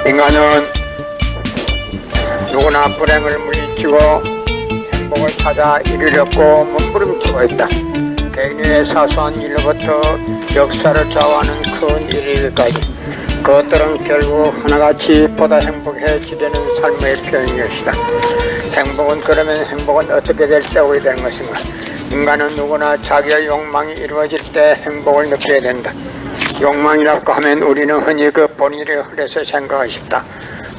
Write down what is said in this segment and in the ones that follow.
인간은 누구나 불행을 물리치고 행복을 찾아 이르려고 몸부림치고 있다. 개인의 사소한 일로부터 역사를 좌우하는 큰 일일까지 그것들은 결국 하나같이 보다 행복해지려는 삶의 표현이었다. 행복은 어떻게 될 때 오게 되는 것인가? 인간은 누구나 자기의 욕망이 이루어질 때 행복을 느끼게 된다. 욕망이라고 하면 우리는 흔히 그 본의를 흐려서 생각하고 싶다.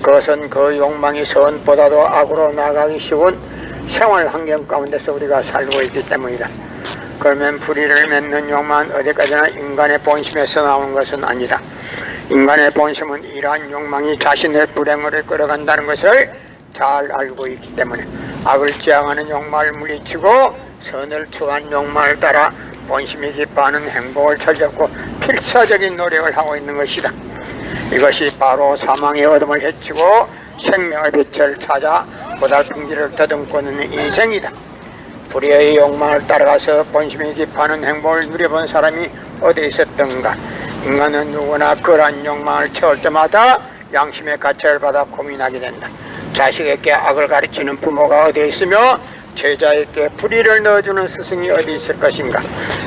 그것은 그 욕망이 선보다도 악으로 나가기 쉬운 생활 환경 가운데서 우리가 살고 있기 때문이다. 그러면 불의를 맺는 욕망은 어디까지나 인간의 본심에서 나오는 것은 아니다. 인간의 본심은 이러한 욕망이 자신의 불행으로 끌어간다는 것을 잘 알고 있기 때문에 악을 지향하는 욕망을 물리치고 선을 추구하는 욕망을 따라 본심이 기뻐하는 행복을 찾았고 필사적인 노력을 하고 있는 것이다. 이것이 바로 사망의 어둠을 헤치고 생명의 빛을 찾아 고달픈 길을 더듬고 있는 인생이다. 불의의 욕망을 따라가서 본심이 기뻐하는 행복을 누려본 사람이 어디 있었던가? 인간은 누구나 그러한 욕망을 채울 때마다 양심의 가책을 받아 고민하게 된다. 자식에게 악을 가르치는 부모가 어디 있으며 제자에게 불의를 넣어주는 스승이 어디 있을 것인가?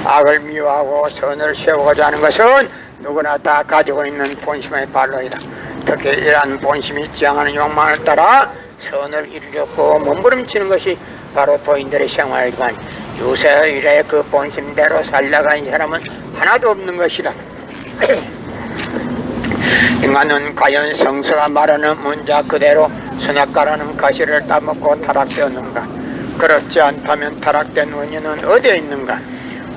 악을 미워하고 선을 세우고자 하는 것은 누구나 다 가지고 있는 본심의 반론이다. 특히 이러한 본심이 지향하는 욕망을 따라 선을 이루려고 몸부림치는 것이 바로 도인들의 생활이지만 요새 이래 그 본심대로 살려가는 사람은 하나도 없는 것이다. 인간은 과연 성서가 말하는 문자 그대로 선악과라는 가시를 따먹고 타락되었는가? 그렇지 않다면 타락된 원인은 어디에 있는가?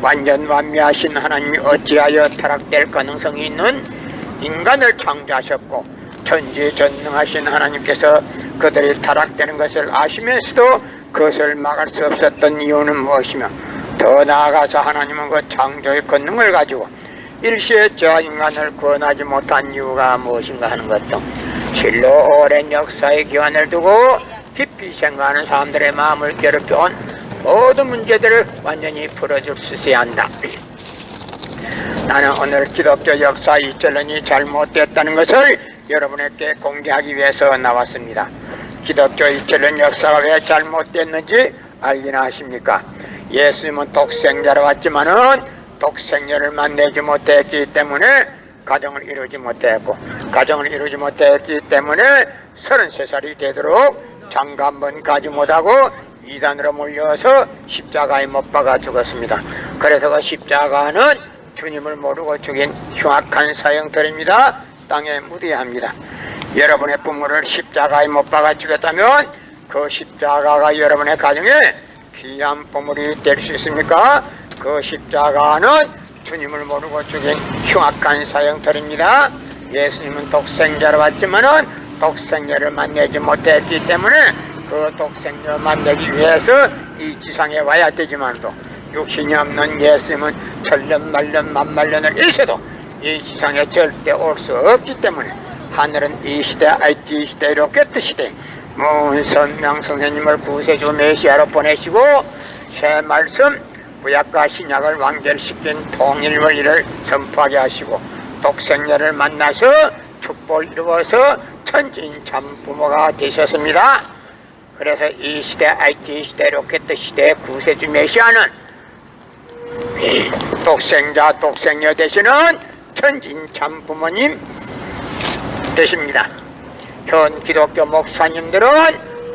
완전 완미하신 하나님이 어찌하여 타락될 가능성이 있는 인간을 창조하셨고 천지전능하신 하나님께서 그들이 타락되는 것을 아시면서도 그것을 막을 수 없었던 이유는 무엇이며 더 나아가서 하나님은 그 창조의 권능을 가지고 일시에 저 인간을 구원하지 못한 이유가 무엇인가 하는 것도 실로 오랜 역사의 기간을 두고 깊이 생각하는 사람들의 마음을 괴롭혀온 모든 문제들을 완전히 풀어줄 수 있어야 한다. 나는 오늘 기독교 역사 이전론이 잘못됐다는 것을 여러분에게 공개하기 위해서 나왔습니다. 기독교 이전론 역사가 왜 잘못됐는지 알기나 하십니까? 예수님은 독생자로 왔지만은 독생녀를 만나지 못했기 때문에 가정을 이루지 못했고 가정을 이루지 못했기 때문에 33살이 되도록 장가 한 번 가지 못하고 이단으로 몰려서 십자가에 못 박아 죽었습니다. 그래서 그 십자가는 주님을 모르고 죽인 흉악한 사형들입니다. 땅에 묻어야 합니다. 여러분의 부모를 십자가에 못 박아 죽였다면 그 십자가가 여러분의 가정에 귀한 보물이 될 수 있습니까? 그 십자가는 주님을 모르고 죽인 흉악한 사형들입니다. 예수님은 독생자로 왔지만은 독생녀를 만나지 못했기 때문에 그 독생녀를 만나기 위해서 이 지상에 와야 되지만도 육신이 없는 예수님은 천년 만년 만만년을 있어도 이 지상에 절대 올 수 없기 때문에 하늘은 이 시대 IT 시대 로켓 시대 문선명 선생님을 구세주 메시아로 보내시고 새 말씀 구약과 신약을 완결시킨 통일 원리를 선포하게 하시고 독생녀를 만나서 축복을 이루어서 천진참 부모가 되셨습니다. 그래서 이 시대 IT 시대 로켓 시대의 구세주 메시아는 독생자 독생녀 되시는 천진참 부모님 되십니다. 현 기독교 목사님들은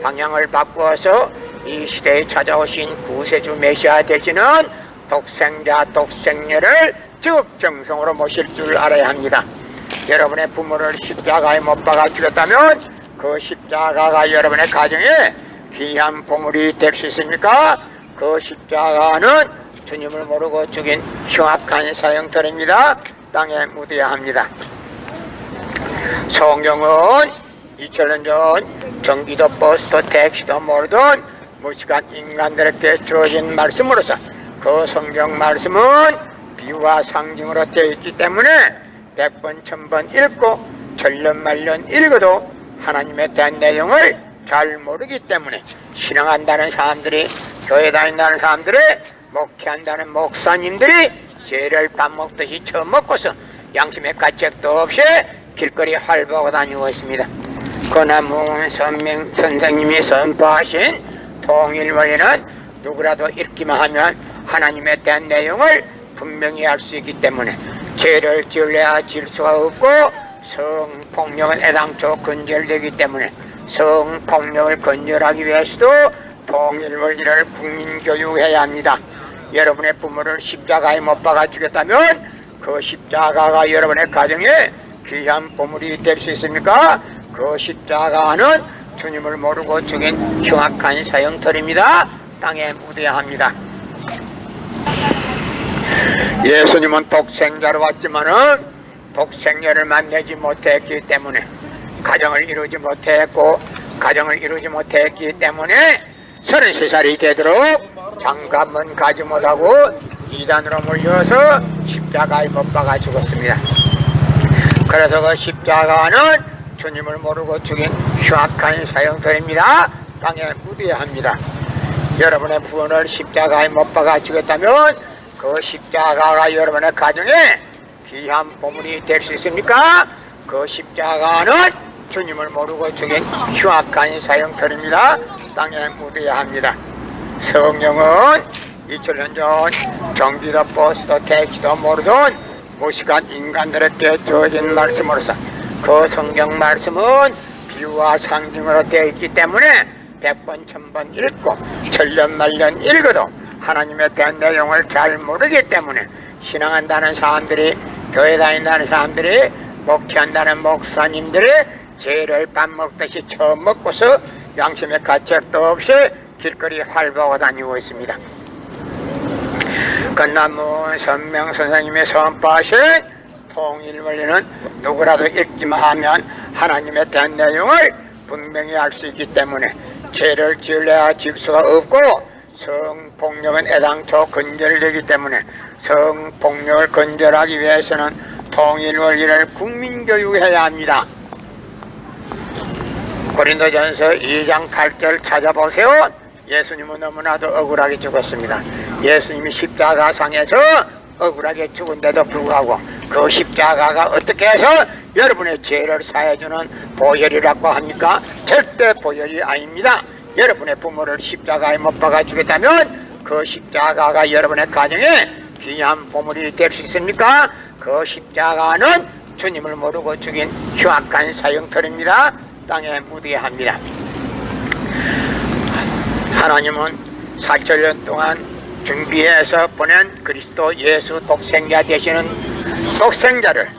방향을 바꾸어서 이 시대에 찾아오신 구세주 메시아 되시는 독생자 독생녀를 적정성으로 모실 줄 알아야 합니다. 여러분의 부모를 십자가에 못 박아 죽였다면 그 십자가가 여러분의 가정에 귀한 보물이 될 수 있습니까? 그 십자가는 주님을 모르고 죽인 흉악한 사형터입니다. 땅에 묻어야 합니다. 성경은 2000년 전 전기도 버스도 택시도 모르던 무식한 인간들에게 주어진 말씀으로서 그 성경 말씀은 비유와 상징으로 되어 있기 때문에 100번 1000번 읽고 천년만년 읽어도 하나님에 대한 내용을 잘 모르기 때문에 신앙한다는 사람들이, 교회 다닌다는 사람들이, 목회한다는 목사님들이 죄를 밥 먹듯이 처먹고서 양심의 가책도 없이 길거리 활보하고 다니고 있습니다. 그나무 선명 선생님이 선포하신 통일원리는 누구라도 읽기만 하면 하나님에 대한 내용을 분명히 알 수 있기 때문에 죄를 지을래야 지을 수가 없고 성폭력은 애당초 근절되기 때문에 성폭력을 근절하기 위해서도 통일원리를 국민교육해야 합니다. 여러분의 부모를 십자가에 못 박아 죽였다면 그 십자가가 여러분의 가정에 귀한 보물이 될 수 있습니까? 그 십자가는 주님을 모르고 죽인 흉악한 사형터입니다. 땅에 묻어야 합니다. 예수님은 독생자로 왔지만은 독생녀를 만나지 못했기 때문에 가정을 이루지 못했고 가정을 이루지 못했기 때문에 33살이 되도록 장갑은 가지 못하고 이단으로 몰려서 십자가에 못 박아 죽었습니다. 그래서 그 십자가는 주님을 모르고 죽인 흉악한 사형터입니다. 땅에 묻어야 합니다. 여러분의 부모를 십자가에 못 박아 죽였다면 그 십자가가 여러분의 가정에 귀한 보물이 될 수 있습니까? 그 십자가는 주님을 모르고 죽인 흉악한 사형터입니다. 땅에 묻어야 합니다. 성령은 2000년 전 전기도 버스도 택시도 모르던 무식한 인간들에게 주어진 말씀으로서 그 성경 말씀은 비유와 상징으로 되어 있기 때문에 100번 1000번 읽고 천년만년 읽어도 하나님에 대한 내용을 잘 모르기 때문에 신앙한다는 사람들이, 교회 다닌다는 사람들이, 목회한다는 목사님들이 죄를 밥 먹듯이 처먹고서 양심의 가책도 없이 길거리 활보하고 다니고 있습니다. 건나무 선명 선생님이 선포하신 통일원리는 누구라도 읽기만 하면 하나님에 대한 내용을 분명히 알 수 있기 때문에 죄를 지을래야 지을 수가 없고 성폭력은 애당초 근절되기 때문에 성폭력을 근절하기 위해서는 통일원리를 국민교육해야 합니다. 고린도전서 2장 8절 찾아보세요. 예수님은 너무나도 억울하게 죽었습니다. 예수님이 십자가상에서 억울하게 죽은데도 불구하고 그 십자가가 어떻게 해서 여러분의 죄를 사해주는 보혈이라고 합니까? 절대 보혈이 아닙니다. 여러분의 부모를 십자가에 못 박아 주겠다면 그 십자가가 여러분의 가정에 귀한 보물이 될 수 있습니까? 그 십자가는 주님을 모르고 죽인 흉악한 사형터입니다. 땅에 묻어야 합니다. 하나님은 4천년 동안 준비해서 보낸 그리스도 예수 독생자 되시는 독생자를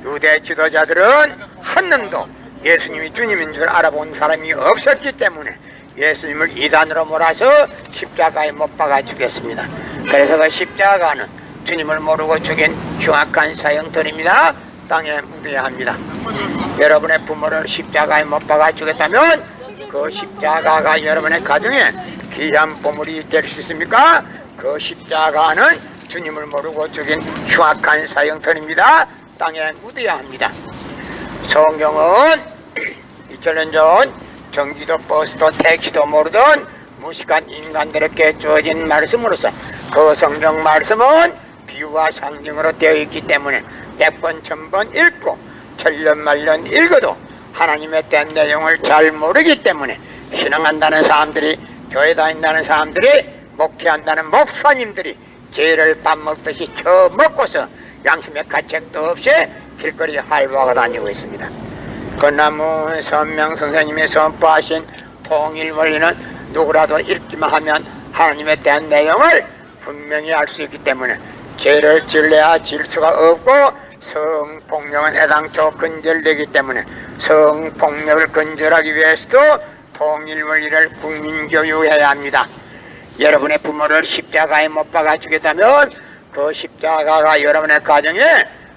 유대 지도자들은 한 놈도 예수님이 주님인 줄 알아본 사람이 없었기 때문에 예수님을 이단으로 몰아서 십자가에 못 박아 죽였습니다. 그래서 그 십자가는 주님을 모르고 죽인 흉악한 사형터입니다. 땅에 묻어야 합니다. 여러분의 부모를 십자가에 못 박아 죽였다면 그 십자가가 여러분의 가정에 귀한 보물이 될 수 있습니까? 그 십자가는 주님을 모르고 죽인 흉악한 사형터입니다. 땅에 묻어야 합니다. 성경은 2000년 전 전기도 버스도 택시도 모르던 무식한 인간들에게 주어진 말씀으로서 그 성경 말씀은 비유와 상징으로 되어 있기 때문에 100번 1000번 읽고 천년만년 읽어도 하나님에 대한 내용을 잘 모르기 때문에 신앙한다는 사람들이, 교회 다닌다는 사람들이, 목회한다는 목사님들이 죄를 밥 먹듯이 처먹고서 양심의 가책도 없이 길거리 활보하고 다니고 있습니다. 건나무 선명 선생님이 선포하신 통일원리는 누구라도 읽기만 하면 하나님에 대한 내용을 분명히 알 수 있기 때문에 죄를 지을래야 지을 수가 없고 성폭력은 애당초 근절되기 때문에 성폭력을 근절하기 위해서도 통일원리를 국민교육해야 합니다. 여러분의 부모를 십자가에 못 박아 주겠다면 그 십자가가 여러분의 가정에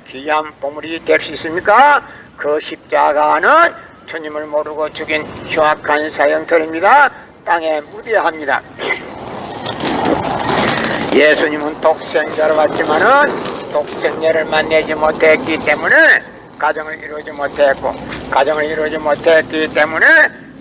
귀한 보물이 될 수 있습니까? 그 십자가는 주님을 모르고 죽인 흉악한 사형터입니다. 땅에 묻어야 예수님은 독생자로 왔지만은 독생자를 만나지 못했기 때문에 가정을 이루지 못했고, 가정을 이루지 못했기 때문에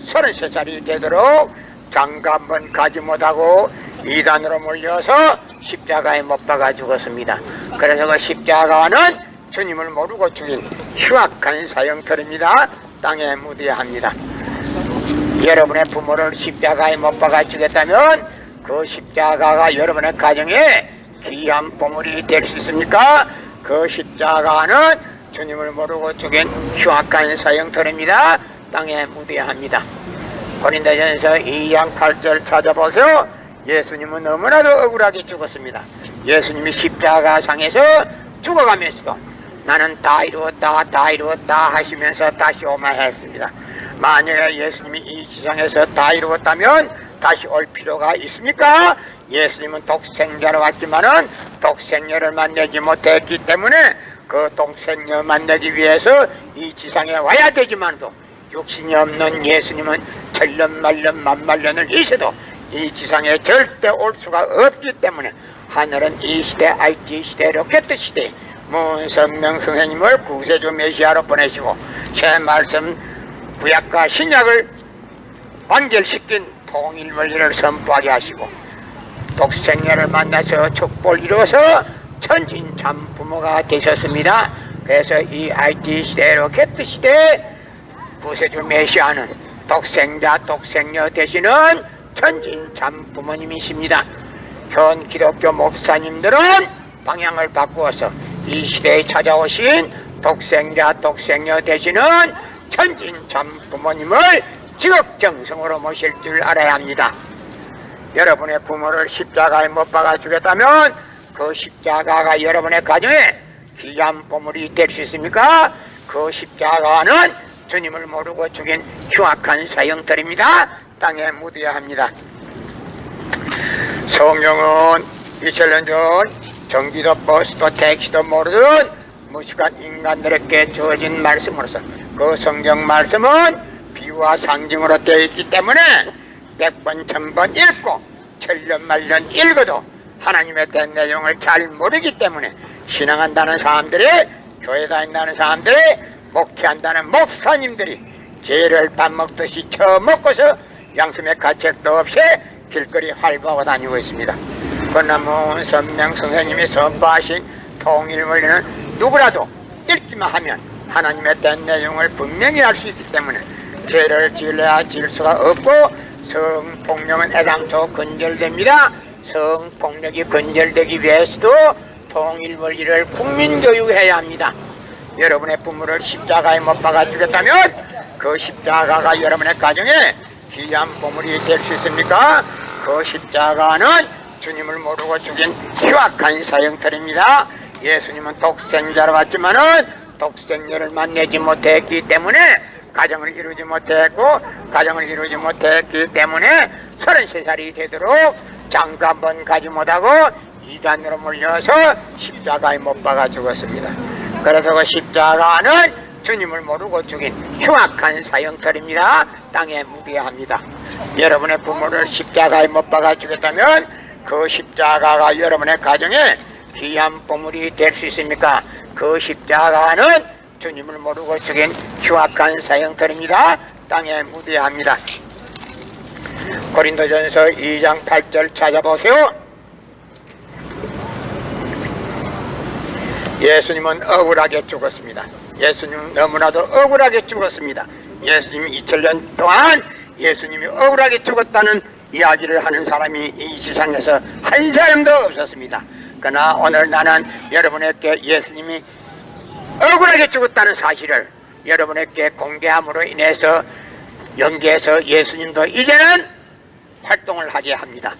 33살이 되도록 장가 한번 가지 못하고 이단으로 몰려서 십자가에 못 박아 죽었습니다. 그래서 그 십자가는 주님을 모르고 죽인 흉악한 사형터입니다. 땅에 묻어야 합니다. 여러분의 부모를 십자가에 못 박아 주겠다면 그 십자가가 여러분의 가정에 귀한 보물이 될 수 있습니까? 그 십자가는 주님을 모르고 죽인 흉악한 사형터입니다. 땅에 묻어야 합니다. 고린도전서 2장 8절 찾아보세요. 예수님은 너무나도 억울하게 죽었습니다. 예수님이 십자가상에서 죽어가면서도 나는 다 이루었다 다 이루었다 하시면서 다시 오마했습니다. 만약에 예수님이 이 지상에서 다 이루었다면 다시 올 필요가 있습니까? 예수님은 독생자로 왔지만은 독생녀를 만나지 못했기 때문에 그 독생녀 만나기 위해서 이 지상에 와야 되지만도 육신이 없는 예수님은 천년만년 만만년을 이셔도 이 지상에 절대 올 수가 없기 때문에 하늘은 이 시대 IT 시대 로켓 시대 문선명 선생님을 구세주 메시아로 보내시고 제 말씀 구약과 신약을 완결시킨 통일원리를 선포하게 하시고 독생녀를 만나서 축복을 이루어서 천진참 부모가 되셨습니다. 그래서 이 IT 시대 로켓 시대 구세주 메시아는 독생자 독생녀 되시는 천진참 부모님이십니다. 현 기독교 목사님들은 방향을 바꾸어서 이 시대에 찾아오신 독생자 독생녀 되시는 천진참 부모님을 지극정성으로 모실 줄 알아야 합니다. 여러분의 부모를 십자가에 못 박아 주겠다면 그 십자가가 여러분의 가정에 귀한 보물이 될 수 있습니까? 그 십자가는 주님을 모르고 죽인 흉악한 사형터입니다. 땅에 묻어야 합니다. 성경은 2000년 전 전기도 버스도 택시도 모르던 무식한 인간들에게 주어진 말씀으로서 그 성경 말씀은 비유와 상징으로 되어 있기 때문에 100번 1000번 읽고 천년만년 읽어도 하나님에 대한 내용을 잘 모르기 때문에 신앙한다는 사람들이, 교회 다닌다는 사람들이, 목회한다는 목사님들이 죄를 밥 먹듯이 처먹고서 양심의 가책도 없이 길거리 활보하고 다니고 있습니다. 그러나 문선명 선생님이 선포하신 통일원리는 누구라도 읽기만 하면 하나님에 대한 내용을 분명히 알 수 있기 때문에 죄를 지을래야 지을 수가 없고 성폭력은 애당초 근절됩니다. 성폭력이 근절되기 위해서도 통일원리를 국민교육해야 합니다. 여러분의 부모를 십자가에 못 박아 주겠다면 그 십자가가 여러분의 가정에 귀한 보물이 될 수 있습니까? 그 십자가는 주님을 모르고 죽인 흉악한 사형터입니다. 예수님은 독생자로 왔지만은 독생녀를 만나지 못했기 때문에 가정을 이루지 못했고, 가정을 이루지 못했기 때문에 33살이 되도록 장가 한번 가지 못하고 이단으로 몰려서 십자가에 못 박아 죽었습니다. 그래서 그 십자가는 주님을 모르고 죽인 흉악한 사형터입니다. 땅에 묻어야 합니다. 여러분의 부모를 십자가에 못 박아 주겠다면 그 십자가가 여러분의 가정에 귀한 보물이 될 수 있습니까? 그 십자가는 주님을 모르고 죽인 흉악한 사형터입니다. 땅에 묻어야 합니다. 고린도전서 2장 8절 찾아보세요. 예수님은 억울하게 죽었습니다. 예수님은 너무나도 억울하게 죽었습니다. 예수님이 2000년 동안 예수님이 억울하게 죽었다는 이야기를 하는 사람이 이 세상에서 한 사람도 없었습니다. 그러나 오늘 나는 여러분에게 예수님이 억울하게 죽었다는 사실을 여러분에게 공개함으로 인해서 연계해서 예수님도 이제는 활동을 하게 합니다.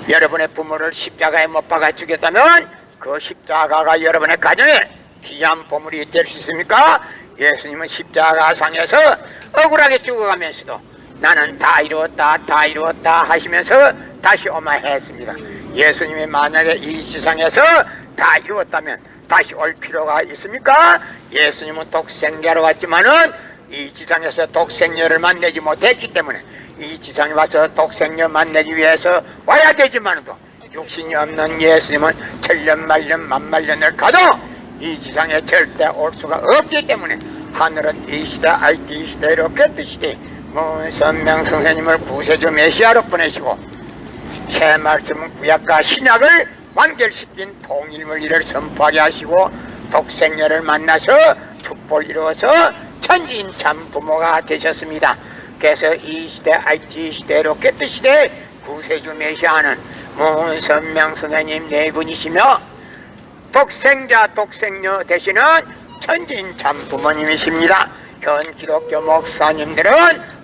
여러분의 부모를 십자가에 못 박아 죽였다면 그 십자가가 여러분의 가정에 귀한 보물이 될 수 있습니까? 예수님은 십자가상에서 억울하게 죽어가면서도 나는 다 이루었다 다 이루었다 하시면서 다시 오마했습니다. 예수님이 만약에 이 지상에서 다 이루었다면 다시 올 필요가 있습니까? 예수님은 독생자로 왔지만은 이 지상에서 독생녀를 만나지 못했기 때문에 이 지상에 와서 독생녀 만나기 위해서 와야 되지만도 육신이 없는 예수님은 천년만년 만만년을 가도 이 지상에 절대 올 수가 없기 때문에 하늘은 이 시대 IT 이 시대로 깼듯이 문선명 선생님을 구세주 메시아로 보내시고 새 말씀은 구약과 신약을 완결시킨 통일문리를 선포하게 하시고 독생녀를 만나서 축복을 이루어서 천진참 부모가 되셨습니다. 그래서 이 시대 IT 시대로 깼듯 시대 구세주 메시아는 문선명 선생님 네 분이시며 독생자 독생녀 되시는 천진참 부모님이십니다. 현 기독교 목사님들은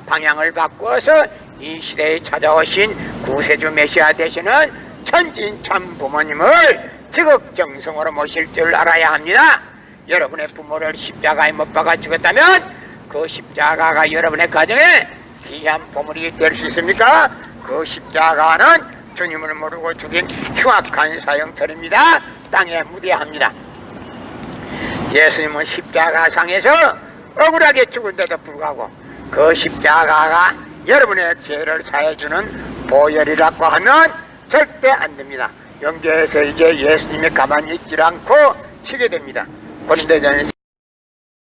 방향을 바꾸어서 이 시대에 찾아오신 구세주 메시아 되시는 천진참 부모님을 지극정성으로 모실 줄 알아야 합니다. 여러분의 부모를 십자가에 못 박아 죽였다면 그 십자가가 여러분의 가정에 귀한 보물이 될 수 있습니까? 그 십자가는 주님을 모르고 죽인 흉악한 사형터입니다. 땅에 묻어야 예수님은 십자가상에서 억울하게 죽은데도 불구하고 그 십자가가 여러분의 죄를 사해주는 보혈이라고 하면 절대 안 됩니다. 영계에서 이제 예수님이 가만히 있지 않고 치게 됩니다. 고린도전서